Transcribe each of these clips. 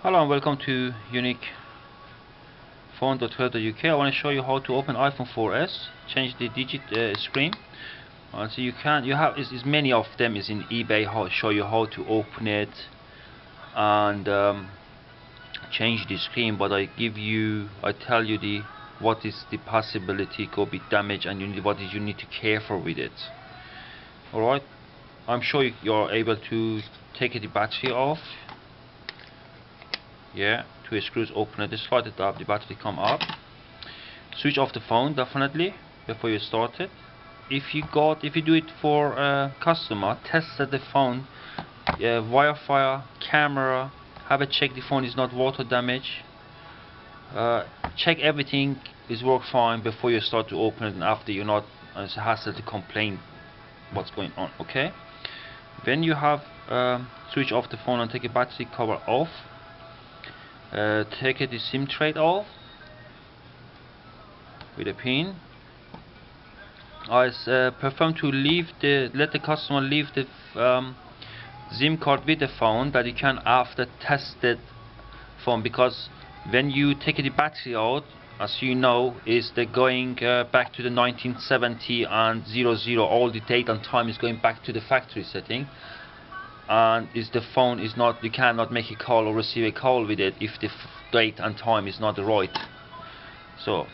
Hello and welcome to uniquephone.co.uk. I want to show you how to open iPhone 4S, change the digit screen. So you have is many of them is in eBay. How show you how to open it and change the screen. But I tell you what is the possibility could be damaged and what is you need to care for with it. All right, I'm sure you're able to take the battery off. Yeah, two screws, open it, slide it up, the battery come up. Switch off the phone definitely before you start it. If you do it for a customer, test the phone, Wi-Fi, camera, have a check the phone is not water damage. Check everything is work fine before you start to open it, and after you're not it's a hassle to complain what's going on. Okay, when you have switch off the phone and take a battery cover off. Take the SIM tray off with a pin. I prefer to let the customer leave the SIM card with the phone, that you can after test the phone, because when you take the battery out, as you know, is the going back to the 1970 and 00. All the date and time is going back to the factory setting. And is the phone is not, you cannot make a call or receive a call with it if the date and time is not right. So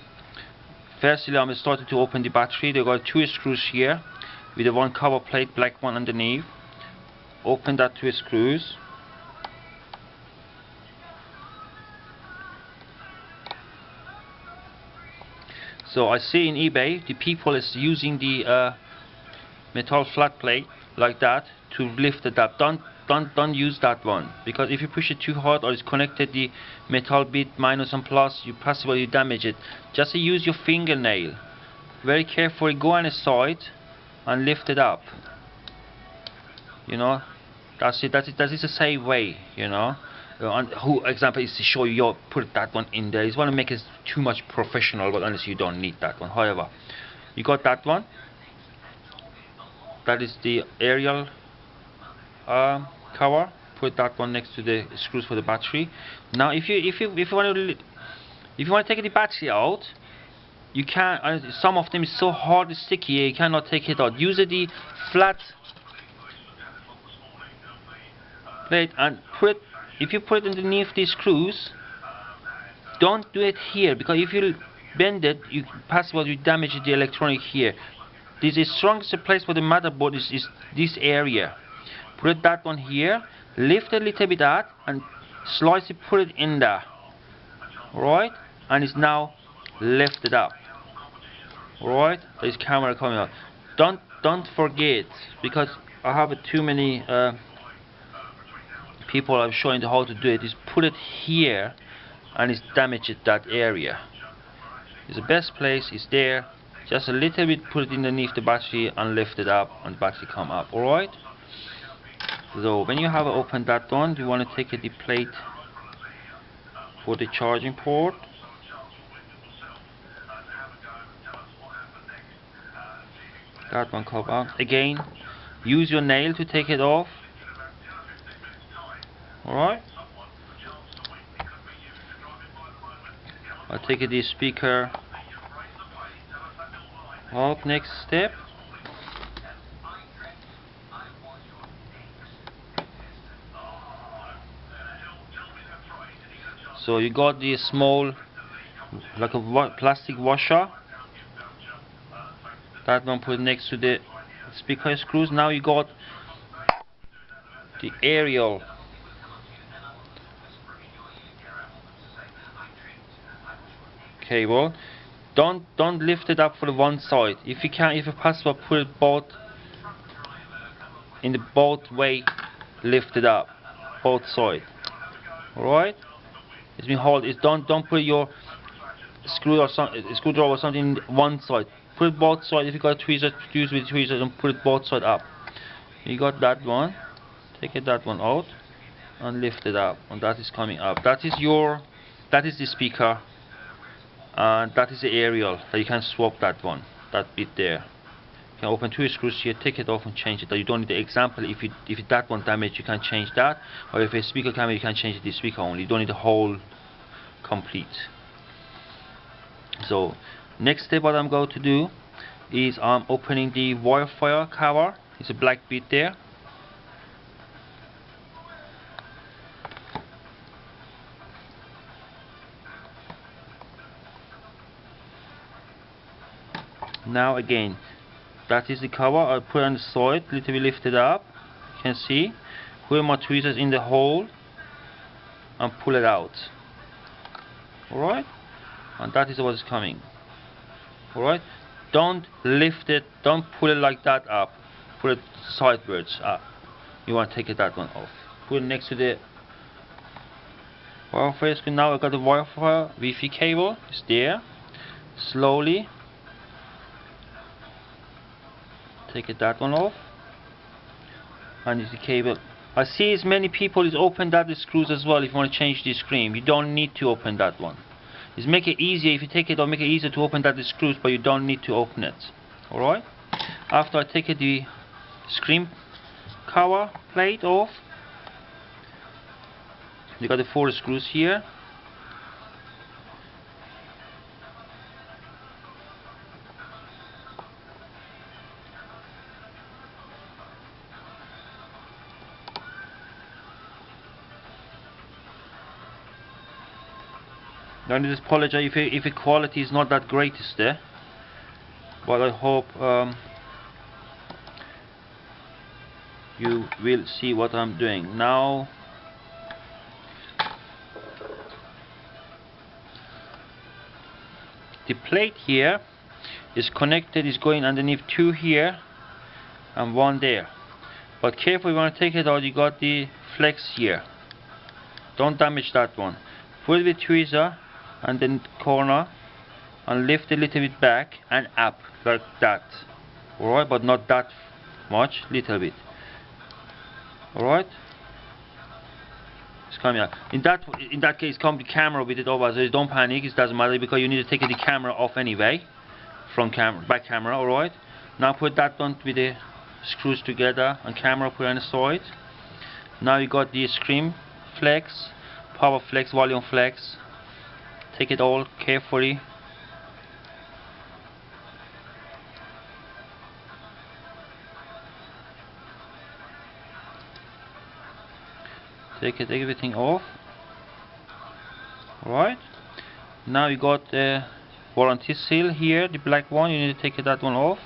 firstly, I'm starting to open the battery. They got two screws here with the one cover plate, black one underneath. Open that two screws. So I see in eBay the people is using the metal flat plate like that to lift it up. Don't use that one, because if you push it too hard or it's connected the metal bit minus and plus, you possibly damage it. Just use your fingernail very carefully, go on the side and lift it up. You know, that's it. That is the same way. You know, and who example is to show you put that one in there. You want to make it too much professional, but honestly you don't need that one. However, you got that one. That is the aerial cover. Put that one next to the screws for the battery. Now, if you want to take the battery out, you can. Some of them is so hard and sticky, you cannot take it out. Use the flat plate and if you put it underneath these screws, don't do it here, because if you bend it, you possibly damage the electronic here. This is strongest place for the motherboard is this area. Put that one here, lift a little bit that and slice it, put it in there. Alright? And it's now lifted up. Alright? There's camera coming out. Don't forget, because I have too many people I'm showing how to do it, is put it here and it's damaged that area. It's the best place is there. Just a little bit, put it underneath the battery and lift it up and the battery come up. Alright? So when you have opened that one, you want to take the plate for the charging port. That one come out. Again, use your nail to take it off. Alright? I'll take the speaker out. Next step. So you got the small, like a plastic washer. That one put next to the speaker screws. Now you got the aerial cable. Don't lift it up for the one side. If you can, if possible, put it both in the both way. Lift it up, both side. Alright. It's been hold. It's don't put your screwdriver or something in one side. Put it both sides. If you got a tweezer, use with tweezers and put it both side up. You got that one. Take that one out and lift it up, and that is coming up. That is the speaker, and that is the aerial. So you can swap that one, that bit there. You can open 2 screws here, take it off and change it. You don't need the example. If that one damaged, you can change that, or if a speaker camera, you can change the speaker only. You don't need the whole complete. So next step what I'm going to do is I'm opening the Wi-Fi cover. It's a black bit there. Now again, that is the cover. I put it on the side, little bit lifted up. You can see. Put my tweezers in the hole and pull it out. Alright? And that is what's coming. Alright? Don't lift it, don't pull it like that up. Put it sideways up. You want to take that one off. Put it next to the Wi-Fi screen. Now I got the Wi-Fi cable. It's there. Slowly take that one off. And it's the cable. I see as many people is open that the screws as well if you want to change the screen. You don't need to open that one. It's make it easier if you take it, or make it easier to open that the screws, but you don't need to open it. Alright? After I take the screen cover plate off, you got the 4 screws here. I just apologize if the quality is not that greatest there, but I hope you will see what I'm doing now. The plate here is connected, is going underneath 2 here and 1 there, but careful, you want to take it out. You got the flex here, don't damage that one. Put it with tweezer and then corner and lift a little bit back and up like that. Alright, but not that much, little bit. Alright, it's coming out. In that case, come the camera with it over, so don't panic. It doesn't matter because you need to take the camera off anyway, from back camera. Alright, now put that one with the screws together and camera put on the side. Now you got the screen flex, power flex, volume flex. Take it all carefully. Take everything off. Alright. Now you got the warranty seal here, the black one. You need to take that one off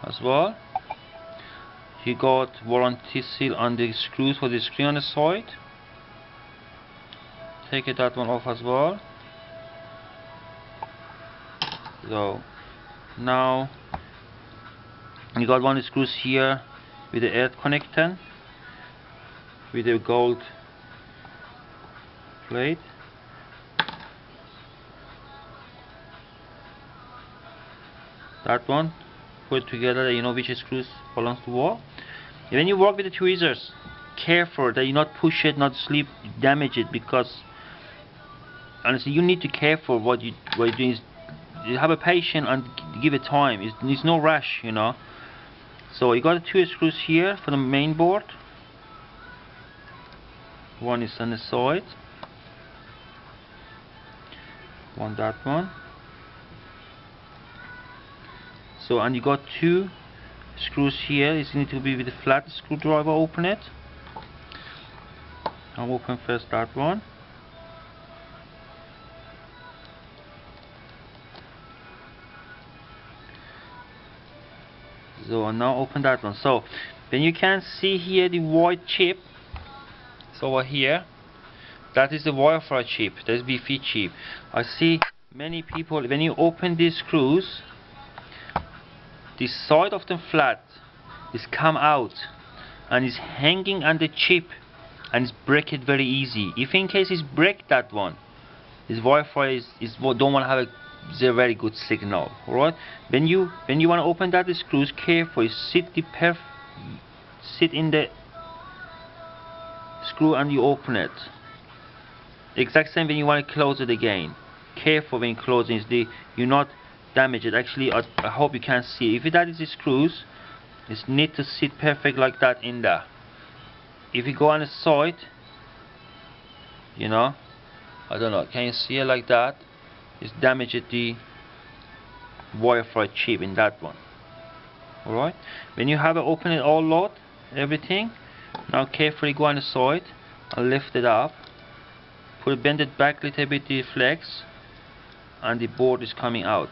as well. You got warranty seal on the screws for the screen on the side. Take that one off as well. So now you got 1 screws here with the earth connector with the gold plate. That one, put it together, you know which screws belongs to what. And when you work with the tweezers, careful that you not push it, not damage it, because honestly you need to careful what you're doing. Is you have a patience and give it time. It's no rush, you know. So you got 2 screws here for the main board. One is on the side, one that one. So and you got 2 screws here. It need to be with a flat screwdriver. Open it. I'll open first that one. So now open that one. So then you can see here the white chip. So over here, that is the Wi-Fi chip. That's Wi-Fi chip. I see many people, when you open these screws, the side of the flat is come out and is hanging on the chip and it's break it very easy. If in case it's break that one, this Wi-Fi is don't want to have a very good signal. Alright, when you want to open that, the screws, carefully sit in the screw and you open it. Exact same when you want to close it again. Careful when closing. You're not damage it. Actually, I hope you can see. If that is the screws, it need to sit perfect like that in there. If you go on the side, you know, I don't know, can you see it like that? It's damaged the Wi-Fi chip in that one. Alright, when you have it open it all load, everything, now carefully go on the side and lift it up, bend it back a little bit, the flex, and the board is coming out.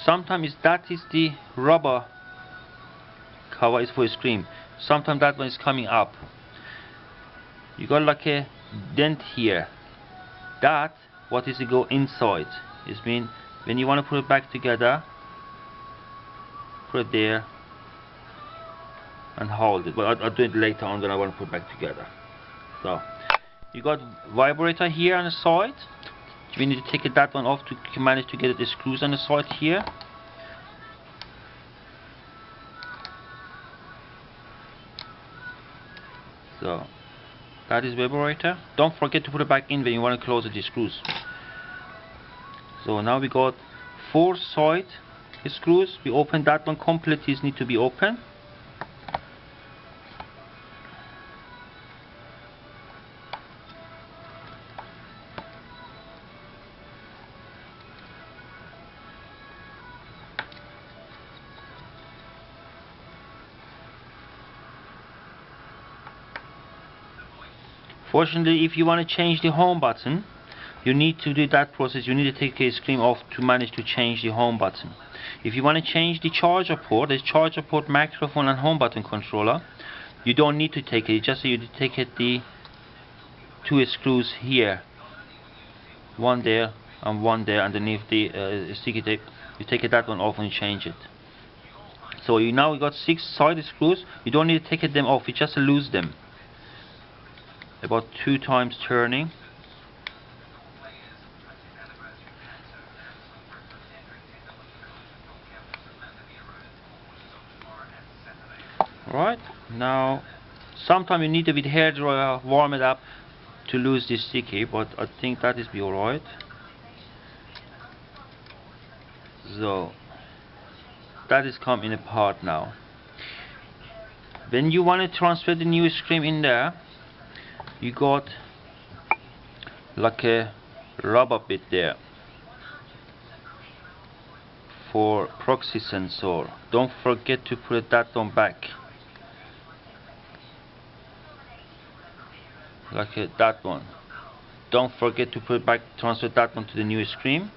Sometimes that is the rubber cover is for a screen. Sometimes that one is coming up. You got like a dent here. That what is to go inside. It's mean when you want to put it back together, put it there and hold it. But I'll do it later on when I want to put it back together. So you got vibrator here on the side. We need to take that one off to manage to get the screws on the side here. So that is vibrator. Don't forget to put it back in when you want to close the screws. So now we got 4 side screws. We open that one completely, need to be open. Fortunately, if you want to change the home button, you need to do that process. You need to take a screen off to manage to change the home button. If you want to change the charger port, there's charger port, microphone and home button controller. You don't need to take it, just you take it the 2 screws here, one there and one there underneath the sticky tape. You take that one off and change it. So you now got 6 side screws. You don't need to take them off, you just lose them. About 2 times turning. Right, now sometimes you need a bit hair dryer, warm it up to lose this sticky, but I think that is be alright. So that is come in a part now. When you want to transfer the new screen in there, you got like a rubber bit there for proxy sensor. Don't forget to put that on back, like that one. Don't forget to put it back, transfer that one to the new screen.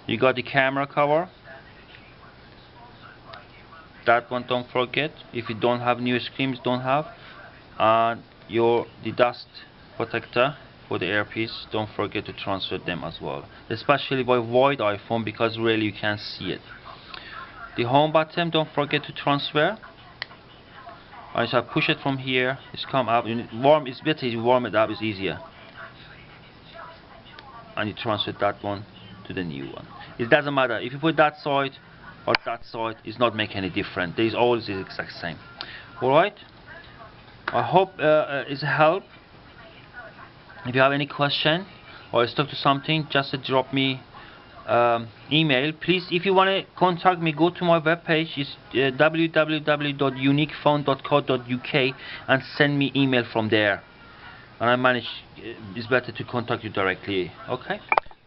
You got the camera cover, that one don't forget. If you don't have new screens, don't have. And the dust protector for the earpiece, don't forget to transfer them as well, especially by wide iPhone, because really you can see it. The home button, don't forget to transfer. I just push it from here, it's come up. Warm, it's better you warm it up, it's easier. And you transfer that one to the new one. It doesn't matter if you put that side or that side, it's not make any difference. There is always the exact same. Alright, I hope it's a help. If you have any question or stuck to something, just drop me email. Please, if you want to contact me, go to my webpage. It's www.uniquephone.co.uk and send me email from there. And I manage, it's better to contact you directly. Okay,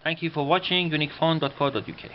thank you for watching uniquephone.co.uk.